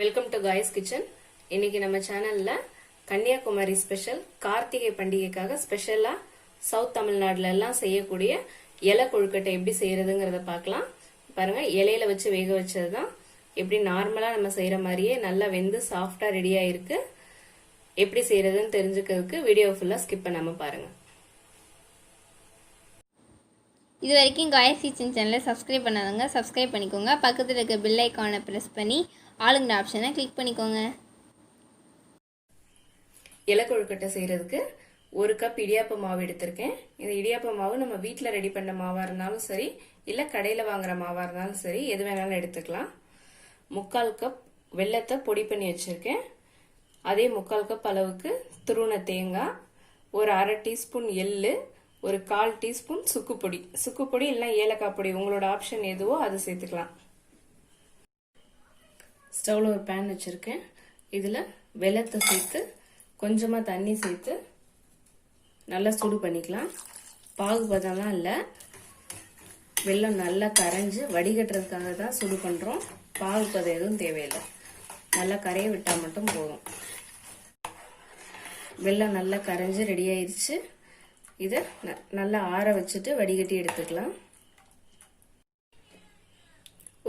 Welcome to guys kitchen. இன்னைக்கு நம்ம சேனல்ல கன்னியாகுமரி ஸ்பெஷல் கார்த்திகை பண்டிகைக்காக ஸ்பெஷலா சவுத் தமிழ்நாடுல எல்லாம் செய்யக்கூடிய இலை கொழுக்கட்டை எப்படி செய்யறதுங்கிறத பார்க்கலாம். பாருங்க, இலையில வச்சு வேக வச்சதுதான். எப்படி நார்மலா நம்ம செய்யற மாதிரியே நல்லா வெந்து சாஃப்டா ரெடியா இருக்கு. எப்படி செய்யறதுன்னு தெரிஞ்சுக்கிறதுக்கு வீடியோ ஃபுல்லா ஸ்கிப் பண்ணாம பாருங்க. இது வரைக்கும் காய்ஸ் கிச்சன் சேனலை சப்ஸ்கிரைப் பண்ணாதவங்க சப்ஸ்கிரைப் பண்ணிக்கோங்க. பக்கத்தில் இருக்க பெல் ஐக்கானை ப்ரெஸ் பண்ணி ஆளுங்கிற ஆப்ஷனை கிளிக் பண்ணிக்கோங்க. இலை கொழுக்கட்டை செய்யறதுக்கு 1 கப் இடியாப்ப மாவு எடுத்திருக்கேன். இந்த இடியாப்ப மாவு நம்ம வீட்டில் ரெடி பண்ண மாவா இருந்தாலும் சரி, இல்லை கடையில் வாங்குற மாவா இருந்தாலும் சரி, எது வேணாலும் எடுத்துக்கலாம். 3/4 கப் வெல்லத்தை பொடி பண்ணி வச்சிருக்கேன். அதே 3/4 கப் அளவுக்கு துருவன தேங்காய், ஒரு 1/2 டீஸ்பூன் எள்ளு, ஒரு 1/4 டீஸ்பூன் சுக்குப்பொடி. சுக்குப்பொடி இல்லை ஏலக்காய் பொடி, உங்களோட ஆப்ஷன் எதுவோ அதை சேர்த்துக்கலாம். ஸ்டவ்ல ஒரு பேன் வச்சிருக்கேன். இதுல வெல்லத்தை சேர்த்து கொஞ்சமா தண்ணி சேர்த்து நல்லா சூடு பண்ணிக்கலாம். பாகுபதம்லாம் இல்லை, வெல்லம் நல்லா கரைஞ்சு வடிகட்டுறதுக்காக தான் சூடு பண்றோம். பாகுபதம் எதுவும் தேவையில்லை, நல்லா கரைய விட்டா மட்டும் போதும். வெல்லம் நல்லா கரைஞ்சு ரெடி ஆயிடுச்சு. இதை நல்லா ஆற வச்சுட்டு வடிகட்டி எடுத்துக்கலாம்.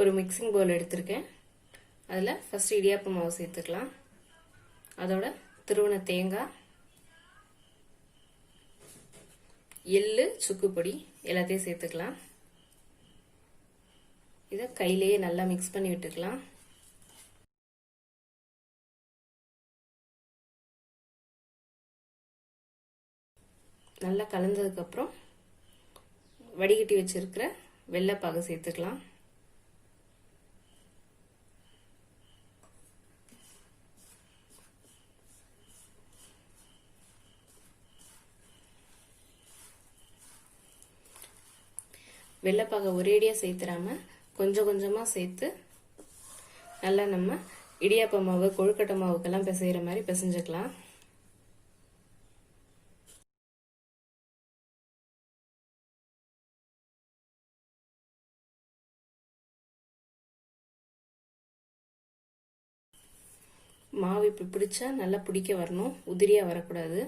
ஒரு மிக்சிங் பவுல் எடுத்திருக்கேன். அதில் ஃபர்ஸ்ட் இடியாப்ப மாவு சேர்த்துக்கலாம். அதோட துருவன தேங்காய், எள்ளு, சுக்குப்பொடி எல்லாத்தையும் சேர்த்துக்கலாம். இதை கையிலேயே நல்லா மிக்ஸ் பண்ணி விட்டுக்கலாம். நல்லா கலந்ததுக்கு அப்புறம் வடிகட்டி வச்சிருக்கிற வெள்ளைப்பாகு சேர்த்துக்கலாம். வெள்ளைப்பாகை ஒரேடியா சேர்த்துறாம கொஞ்சம் கொஞ்சமா சேர்த்து நல்லா நம்ம இடியாப்ப மாவு கொழுக்கட்டை மாவுக்கெல்லாம் பிசைகிற மாதிரி பிசைஞ்சுக்கலாம். மாவு இப்படி பிடிச்சா நல்லா பிடிக்க வரணும், உதிரியா வரக்கூடாது.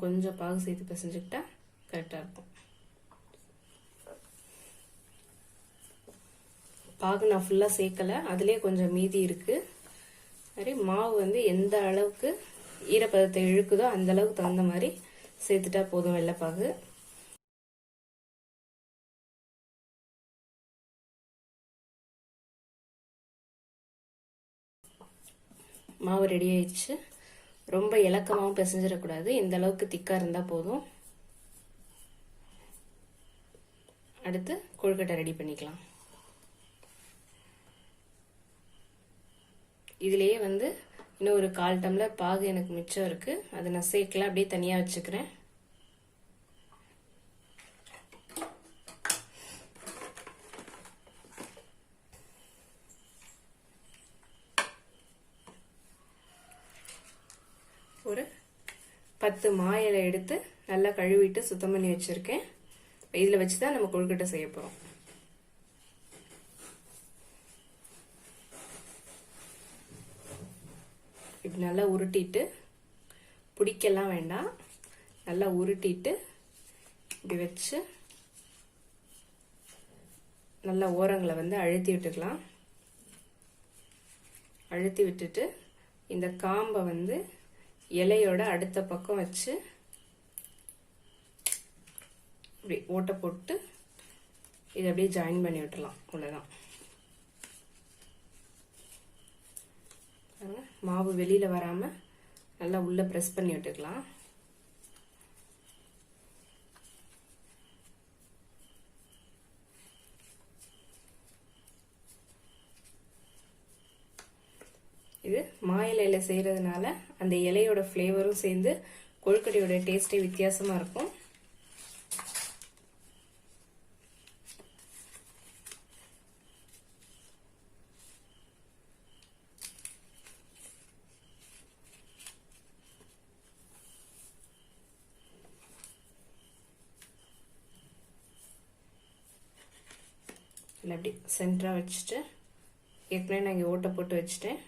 கொஞ்சம் பாகு சேர்த்து பிசைஞ்சுக்கிட்டா கரெக்டா இருக்கும். பாகு நான் ஃபுல்லா சேர்க்கல, அதுலயே கொஞ்சம் மீதி இருக்கு. மாதிரி மாவு வந்து எந்த அளவுக்கு ஈரப்பதத்தை இழுக்குதோ அந்த அளவுக்கு தகுந்த மாதிரி சேர்த்துட்டா போதும். வெள்ளைப்பாகு மாவு ரெடி ஆயிடுச்சு. ரொம்ப இலக்கமாவும் பிசைஞ்சிடக்கூடாது, இந்த அளவுக்கு திக்கா இருந்தா போதும். அடுத்து கொழுக்கட்டை ரெடி பண்ணிக்கலாம். இதுலயே வந்து இன்னும் ஒரு 1/4 டம்ளர் பாகு எனக்கு மிச்சம் இருக்கு, அதை நான் சேர்க்கல, அப்படியே தனியா வச்சுக்கிறேன். ஒரு 10 மாயிலை எடுத்து நல்லா கழுவிட்டு சுத்தம் பண்ணி வச்சிருக்கேன். இதுல வச்சுதான் நம்ம கொழுக்கட்டை செய்ய போறோம். இப்படி நல்லா உருட்டிட்டு, பிடிக்கலாம் வேண்டாம், நல்லா உருட்டிட்டு இப்படி வச்சு நல்லா ஓரங்களை வந்து அழுத்தி விட்டுக்கலாம். அழுத்தி விட்டுட்டு இந்த காம்பை வந்து இலையோட அடுத்த பக்கம் வச்சு இப்படி ஓட்டை போட்டு இதை அப்படியே ஜாயின் பண்ணி விட்டுலாம். அவ்வளவுதான். மாவு வெளியில வராம நல்லா உள்ள பிரஸ் பண்ணி விட்டுக்கலாம். இது மா இலையில செய்யறதுனால அந்த இலையோட ஃப்ளேவரும் சேர்ந்து கொழுக்கட்டையோட டேஸ்டே வித்தியாசமா இருக்கும். இதில் அப்படி சென்டராக வச்சுட்டு ஏற்கனவே நான் இங்கே ஓட்டை போட்டு வச்சுட்டேன்.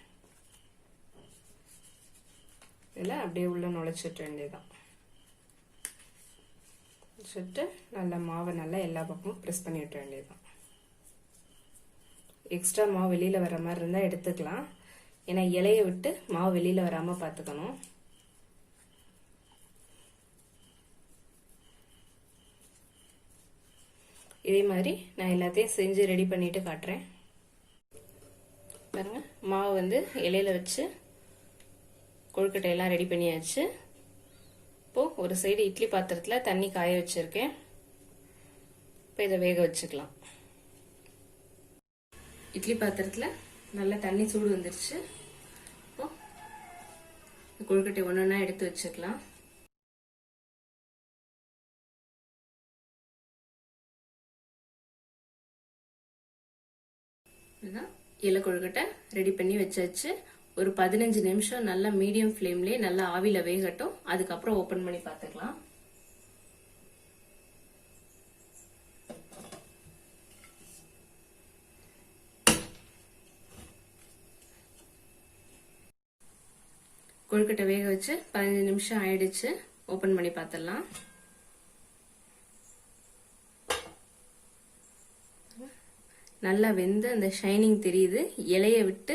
இதில் அப்படியே உள்ளே நுழைச்சிட்டு வேண்டியதுதான். வச்சுட்டு நல்லா மாவை நல்லா எல்லா பக்கமும் ப்ரெஸ் பண்ணி விட்ட வேண்டியதுதான். எக்ஸ்ட்ரா மாவு வெளியில் வர மாதிரி இருந்தால் எடுத்துக்கலாம். ஏன்னா இலையை விட்டு மாவு வெளியில் வராமல் பார்த்துக்கணும். இதே மாதிரி நான் எல்லாத்தையும் செஞ்சு ரெடி பண்ணிட்டு காட்டுறேன். பாருங்க, மாவு வந்து இலையில வச்சு கொழுக்கட்டையெல்லாம் ரெடி பண்ணியாச்சு. இப்போ ஒரு சைடு இட்லி பாத்திரத்தில் தண்ணி காய வச்சிருக்கேன். இப்போ இதை வேக வச்சுக்கலாம். இட்லி பாத்திரத்தில் நல்லா தண்ணி சூடு வந்துருச்சு. இப்போ கொழுக்கட்டை ஒன்று ஒன்றா எடுத்து வச்சுக்கலாம். இலை கொழுக்கட்டை ரெடி பண்ணி வச்சாச்சு. ஒரு 15 நிமிஷம் நல்லா மீடியம் ஃப்ளேம்லயே நல்லா ஆவில வேகட்டும். அதுக்கப்புறம் ஓபன் பண்ணி பார்த்துக்கலாம். கொழுக்கட்டை வேக வச்சு 15 நிமிஷம் ஆயிடுச்சு. ஓபன் பண்ணி பார்த்துடலாம். நல்லா வெந்து அந்த ஷைனிங் தெரியுது. இலையை விட்டு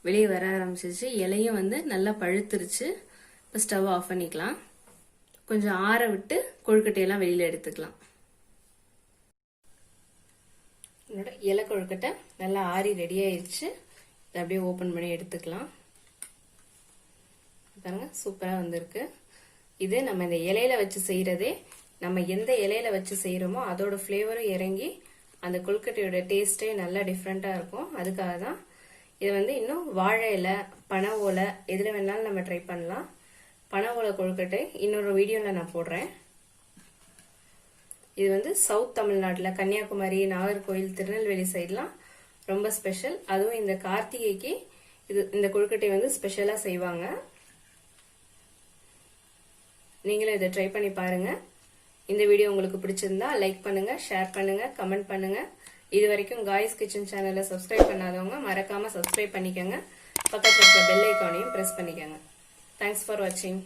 வெளியே வர ஆரம்பிச்சிருச்சு. இலையும் வந்து நல்லா பழுத்துருச்சு. இப்போ ஸ்டவ் ஆஃப் பண்ணிக்கலாம். கொஞ்சம் ஆற விட்டு கொழுக்கட்டையெல்லாம் வெளியில எடுத்துக்கலாம். என்னோட இலை கொழுக்கட்டை நல்லா ஆறி ரெடி ஆயிடுச்சு. இதை அப்படியே ஓபன் பண்ணி எடுத்துக்கலாம். பாருங்க, சூப்பரா வந்திருக்கு. இது நம்ம இந்த இலையில வச்சு செய்யறதே, நம்ம எந்த இலையில வச்சு செய்யறோமோ அதோட ஃபிளேவரும் இறங்கி அந்த கொழுக்கட்டையோட டேஸ்டே நல்லா டிஃப்ரெண்டா இருக்கும். அதுக்காக தான் இது வந்து இன்னும் வாழை இலை, பனை ஓலை எதுல வேணாலும் நம்ம ட்ரை பண்ணலாம். பனை ஓலை கொழுக்கட்டை இன்னொரு வீடியோல நான் போடுறேன். இது வந்து சவுத் தமிழ்நாட்டில் கன்னியாகுமரி, நாகர்கோவில், திருநெல்வேலி சைட்லாம் ரொம்ப ஸ்பெஷல். அதுவும் இந்த கார்த்திகைக்கு இந்த கொழுக்கட்டை வந்து ஸ்பெஷலா செய்வாங்க. நீங்களும் இதை ட்ரை பண்ணி பாருங்க. இந்த வீடியோ உங்களுக்கு பிடிச்சிருந்தா லைக் பண்ணுங்க, ஷேர் பண்ணுங்க, கமெண்ட் பண்ணுங்க. இது வரைக்கும் காய்ஸ் கிச்சன் சேனலை சப்ஸ்கிரைப் பண்ணாதவங்க மறக்காம சப்ஸ்கிரைப் பண்ணிக்கோங்க. பக்கத்துல இருக்க பெல் ஐக்கானையும் பிரஸ் பண்ணிக்கோங்க. தேங்க்ஸ் ஃபார் வாட்சிங்.